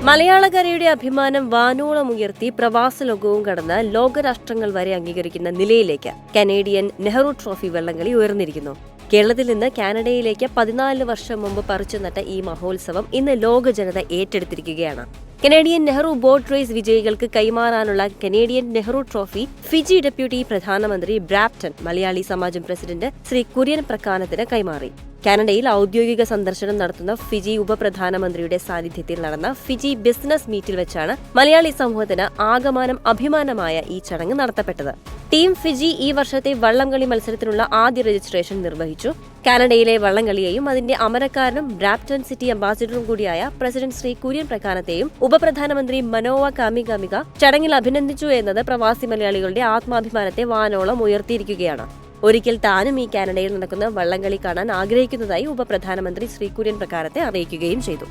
മലയാളക്കരയുടെ അഭിമാനം വാനോളം ഉയർത്തി പ്രവാസ ലോകവും കടന്ന് ലോകരാഷ്ട്രങ്ങൾ വരെ അംഗീകരിക്കുന്ന നിലയിലേക്ക് കനേഡിയൻ നെഹ്റു ട്രോഫി വള്ളംകളി ഉയർന്നിരിക്കുന്നു. കേരളത്തിൽ നിന്ന് കാനഡയിലേക്ക് 14 വർഷം മുമ്പ് പറിച്ചുനട്ട ഈ മഹോത്സവം ഇന്ന് ലോക ജനത ഏറ്റെടുത്തിരിക്കുകയാണ്. കനേഡിയൻ നെഹ്റു ബോട്ട് റേസ് വിജയികൾക്ക് കൈമാറാനുള്ള Canadian Nehru trophy Fiji deputy പ്രധാനമന്ത്രി ബ്രാപ്റ്റൺ മലയാളി സമാജം പ്രസിഡന്റ് ശ്രീ കുര്യൻ പ്രക്കാനത്തിന് കൈമാറി. കാനഡയിൽ ഔദ്യോഗിക സന്ദർശനം നടത്തുന്ന ഫിജി ഉപപ്രധാനമന്ത്രിയുടെ സാന്നിധ്യത്തിൽ നടന്ന ഫിജി ബിസിനസ് മീറ്റിൽ വെച്ചാണ് മലയാളി സമൂഹത്തിന് ആകമാനം അഭിമാനമായ ഈ ചടങ്ങ് നടത്തപ്പെട്ടത്. ടീം ഫിജി ഈ വർഷത്തെ വള്ളംകളി മത്സരത്തിനുള്ള ആദ്യ രജിസ്ട്രേഷൻ നിർവഹിച്ചു. കാനഡയിലെ വള്ളംകളിയെയും അതിന്റെ അമരക്കാരനും ബ്രാപ്റ്റൺ സിറ്റി അംബാസിഡറും കൂടിയായ പ്രസിഡന്റ് ശ്രീ കുര്യൻ പ്രക്കാനത്തെയും ഉപപ്രധാനമന്ത്രി മനോവ കാമിഗാമിക ചടങ്ങിൽ അഭിനന്ദിച്ചു എന്നത് പ്രവാസി മലയാളികളുടെ ആത്മാഭിമാനത്തെ വാനോളം ഉയർത്തിയിരിക്കുകയാണ്. ഒരിക്കൽ താനും ഈ കാനഡയിൽ നടക്കുന്ന വള്ളംകളി കാണാൻ ആഗ്രഹിക്കുന്നതായി ഉപപ്രധാനമന്ത്രി ശ്രീ കുര്യൻ പ്രക്കാനത്തെ അറിയിക്കുകയും ചെയ്തു.